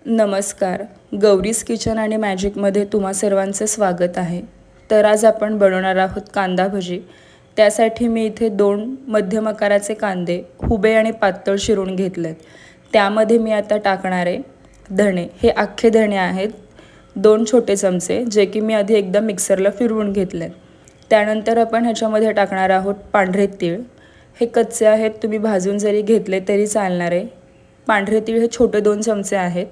नमस्कार. गौरीज किचन आणि मॅजिकमध्ये तुम्हा सर्वांचं स्वागत आहे. तर आज आपण बनवणार आहोत कांदा भजी. त्यासाठी मी इथे 2 मध्यम आकाराचे कांदे उभे आणि पातळ चिरून घेतलेत. त्यामध्ये मी आता टाकणार आहे धणे. हे अख्खे धणे आहेत 2 छोटे चमचे, जे की मी आधी एकदा मिक्सरला फिरवून घेतलेत. त्यानंतर आपण ह्याच्यामध्ये टाकणार आहोत पांढरे तीळ. हे कच्चे आहेत, तुम्ही भाजून जरी घेतले तरी चालणार आहे. पांढरे तीळ हे छोटे 2 चमचे आहेत.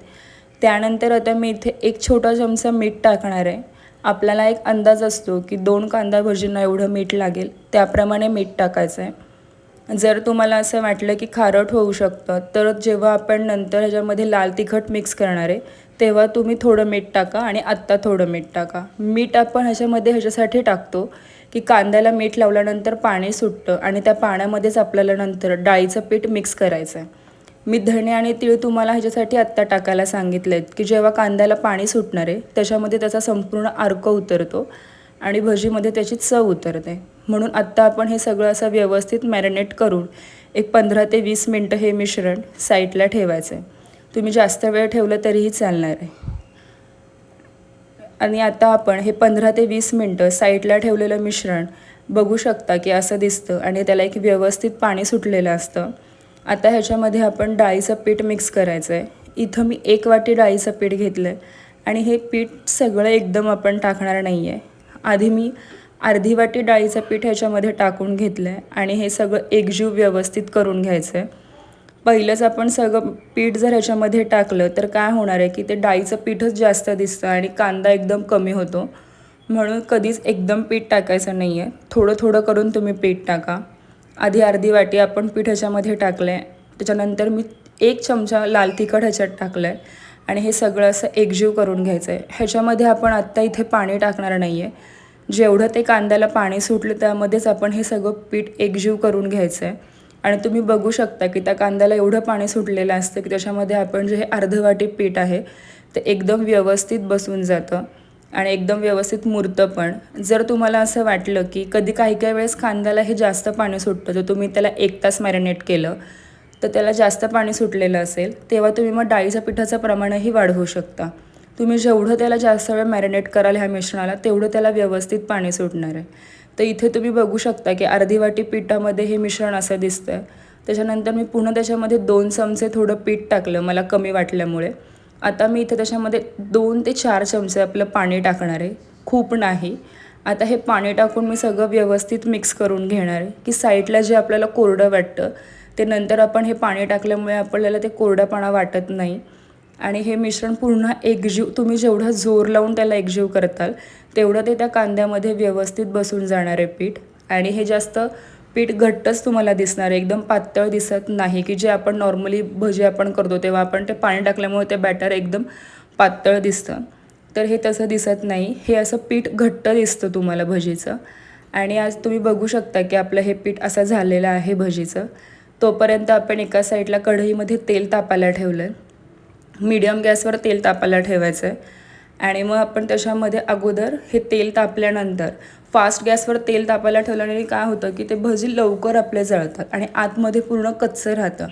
त्यानंतर आता मी इथे 1 छोटा चमचा मीठ टाकणार आहे. आपल्याला एक अंदाज असतो की 2 कांदा भजींना एवढं मीठ लागेल, त्याप्रमाणे मीठ टाकायचं आहे. जर तुम्हाला असं वाटलं की खारट होऊ शकतं, तर जेव्हा आपण नंतर ह्याच्यामध्ये लाल तिखट मिक्स करणार आहे, तेव्हा तुम्ही थोडं मीठ टाका आणि आत्ता थोडं मीठ टाका. मीठ आपण ह्याच्यासाठी टाकतो की कांद्याला मीठ लावल्यानंतर पाणी सुटतं आणि त्या पाण्यामध्येच आपल्याला नंतर डाळीचं पीठ मिक्स करायचं आहे. मी धणे आणि तीळ तुम्हाला ह्याच्यासाठी आत्ता टाकायला सांगितले आहेत की जेव्हा कांद्याला पाणी सुटणार आहे, त्याच्यामध्ये त्याचा संपूर्ण अर्क उतरतो आणि भजीमध्ये त्याची चव उतरते. म्हणून आत्ता आपण हे सगळं असं व्यवस्थित मॅरिनेट करून एक 15 ते 20 मिनटं हे मिश्रण साईडला ठेवायचं आहे. तुम्ही जास्त वेळ ठेवलं तरीही चालणार आहे. आणि आता आपण हे 15 ते 20 मिनटं साईडला ठेवलेलं मिश्रण बघू शकता की असं दिसतं आणि त्याला एक व्यवस्थित पाणी सुटलेलं असतं. आता ह्याच्यामध्ये आपण डाळीचं पीठ मिक्स करायचं आहे. इथं मी 1 वाटी डाळीचं पीठ घेतलं आहे आणि हे पीठ सगळं एकदम आपण टाकणार नाही आहे. आधी मी अर्धी वाटी डाळीचं पीठ ह्याच्यामध्ये टाकून घेतलं आहे आणि हे सगळं एकजीव व्यवस्थित करून घ्यायचं आहे. पहिलंच आपण सगळं पीठ जर ह्याच्यामध्ये टाकलं तर काय होणार आहे की ते डाळीचं पीठच जास्त दिसतं आणि कांदा एकदम कमी होतो. म्हणून कधीच एकदम पीठ टाकायचं नाही आहे. थोडं थोडं करून तुम्ही पीठ टाका. आधी अर्धी वाटी आपण पीठ ह्याच्यामध्ये टाकलं आहे. त्याच्यानंतर मी 1 चमचा लाल तिखट ह्याच्यात टाकलं आहे आणि हे सगळं असं एकजीव करून घ्यायचं आहे. ह्याच्यामध्ये आपण आत्ता इथे पाणी टाकणार नाही आहे. जेवढं ते कांद्याला पाणी सुटलं त्यामध्येच आपण हे सगळं पीठ एकजीव करून घ्यायचं आहे. आणि तुम्ही बघू शकता की त्या कांद्याला एवढं पाणी सुटलेलं असतं की त्याच्यामध्ये आपण जे हे अर्ध वाटी पीठ आहे ते एकदम व्यवस्थित बसून जातं आणि एकदम व्यवस्थित मुरतं पण. जर तुम्हाला असं वाटलं की काही वेळेस कांद्याला हे जास्त पाणी सुटतं, जर तुम्ही त्याला 1 तास मॅरिनेट केलं तर त्याला जास्त पाणी सुटलेलं असेल, तेव्हा तुम्ही मग डाळीच्या पिठाचं प्रमाणही वाढवू शकता. तुम्ही जेवढं त्याला जास्त वेळ मॅरिनेट कराल ह्या मिश्रणाला, तेवढं त्याला व्यवस्थित पाणी सुटणार आहे. तर इथे तुम्ही बघू शकता की अर्धी वाटी पिठामध्ये हे मिश्रण असं दिसतं आहे. त्याच्यानंतर मी पुन्हा त्याच्यामध्ये 2 चमचे थोडं पीठ टाकलं मला कमी वाटल्यामुळे. आता मी इथे त्याच्यामध्ये 2 ते 4 चमचे आपलं पाणी टाकणार आहे, खूप नाही. आता हे पाणी टाकून मी सगळं व्यवस्थित मिक्स करून घेणार आहे की साईडला जे आपल्याला कोरडं वाटतं ते नंतर आपण हे पाणी टाकल्यामुळे आपल्याला ते कोरडापणा वाटत नाही. आणि हे मिश्रण पुन्हा एकजीव तुम्ही जेवढा जोर लावून त्याला एकजीव करताल तेवढं ते त्या कांद्यामध्ये व्यवस्थित बसून जाणार आहे पीठ. आणि हे जास्त पीठ घट्टच तुम्हाला दिसणार आहे, एकदम पातळ दिसत नाही की जे आपण नॉर्मली भजी आपण करतो तेव्हा आपण ते पाणी टाकल्यामुळे ते बॅटर एकदम पातळ दिसतं. तर हे तसं दिसत नाही, हे असं पीठ घट्ट दिसतं तुम्हाला भजीचं. आणि आज तुम्ही बघू शकता की आपलं हे पीठ असं झालेलं आहे भजीचं. तोपर्यंत आपण एका साईडला कढईमध्ये तेल तापायला ठेवलं आहे. मीडियम गॅसवर तेल तापायला ठेवायचं आहे आणि मग आपण त्याच्यामध्ये अगोदर हे तेल तापल्यानंतर फास्ट गॅसवर तेल तापायला ठेवल्याने काय होतं की ते भजी लवकर आपले जळतात आणि आतमध्ये पूर्ण कच्चं राहतं.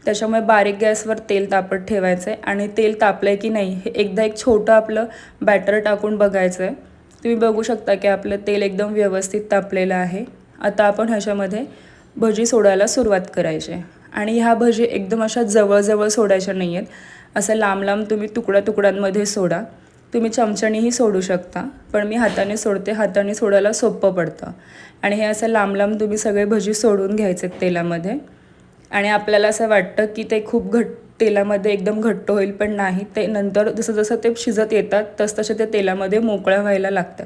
त्याच्यामुळे बारीक गॅसवर तेल तापत ठेवायचं आहे आणि तेल तापलं आहे की नाही हे एकदा एक छोटं आपलं बॅटर टाकून बघायचं आहे. तुम्ही बघू शकता की आपलं तेल एकदम व्यवस्थित तापलेलं आहे. आता आपण ह्याच्यामध्ये भजी सोडायला सुरुवात करायची आहे. आणि ह्या भजी एकदम अशा जवळजवळ सोडायच्या नाही आहेत, असं लांब लांब तुम्ही तुकड्यांमध्ये सोडा. तुम्ही चमच्यानेही सोडू शकता, पण मी हाताने सोडते, हाताने सोडायला सोपं पडतं. आणि हे असं लांब लांब तुम्ही सगळे भजी सोडून घ्यायचे तेलामध्ये. आणि आपल्याला असं वाटतं की ते खूप तेलामध्ये एकदम घट्ट होईल, पण नाही, ते नंतर जसं जसं ते शिजत येतात तसतसे ते तेलामध्ये मोकळ्या व्हायला लागतात.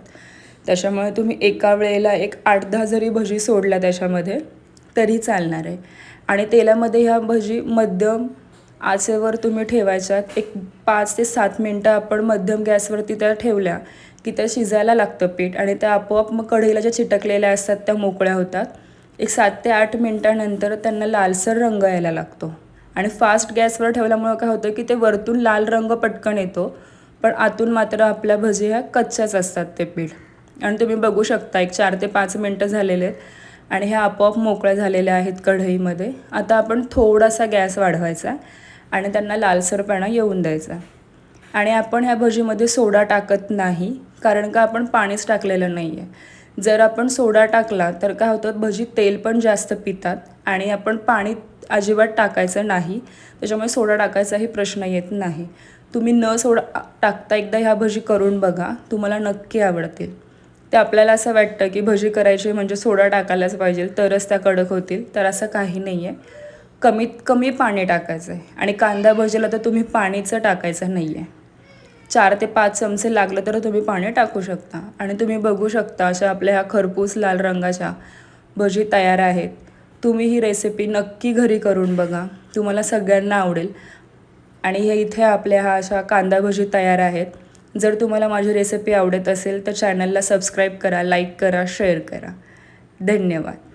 त्याच्यामुळे तुम्ही एका वेळेला एक 8-10 जरी भजी सोडल्या त्याच्यामध्ये तरी चालणार आहे. आणि तेलामध्ये ह्या भजी मध्यम आचेवर तुम्ही ठेवायच्यात. एक 5 ते 7 मिनटं आपण मध्यम गॅसवरती त्या ठेवल्या की त्या शिजायला लागतं पीठ आणि त्या आपोआप मग कढईला ज्या चिटकलेल्या असतात त्या मोकळ्या होतात. एक 7 ते 8 मिनटानंतर त्यांना लालसर रंग यायला लागतो. आणि फास्ट गॅसवर ठेवल्यामुळं काय होतं की ते वरतून लाल रंग पटकन येतो, पण आतून मात्र आपल्या भजी ह्या कच्च्याच असतात ते पीठ. आणि तुम्ही बघू शकता एक 4 ते 5 मिनटं झालेले आहेत आणि ह्या आपोआप मोकळ्या झालेल्या आहेत कढईमध्ये. आता आपण थोडासा गॅस वाढवायचा आणि त्यांना लालसरपणा येऊन द्यायचा. आणि आपण ह्या भजीमध्ये सोडा टाकत नाही, कारण का आपण पाणीच टाकलेलं नाही आहे. जर आपण सोडा टाकला तर काय होतं, भजी तेल पण जास्त पितात आणि आपण पाणी अजिबात टाकायचं नाही, त्याच्यामुळे सोडा टाकायचाही प्रश्न येत नाही. तुम्ही न सोडा टाकता एकदा ह्या भजी करून बघा, तुम्हाला नक्की आवडतील. ते आपल्याला असं वाटतं की भजी करायची म्हणजे सोडा टाकायलाच पाहिजे तरच त्या कडक होतील, तर असं काही नाही आहे. कमीत कमी पाणी टाकायचं आहे आणि कांदा भजीला तर तुम्ही पाणीचं टाकायचं नाही आहे. 4 ते 5 चमचे लागलं तर तुम्ही पाणी टाकू शकता आणि तुम्ही बघू शकता अशा आपल्या ह्या खरपूस लाल रंगाच्या भजी तयार आहेत. तुम्ही ही रेसिपी नक्की घरी करून बघा, तुम्हाला सगळ्यांना आवडेल. आणि हे इथे आपल्या ह्या अशा कांदा भजी तयार आहेत. जर तुम्हाला माझी रेसिपी आवडत असेल तर चॅनलला सबस्क्राईब करा, लाईक करा, शेअर करा. धन्यवाद.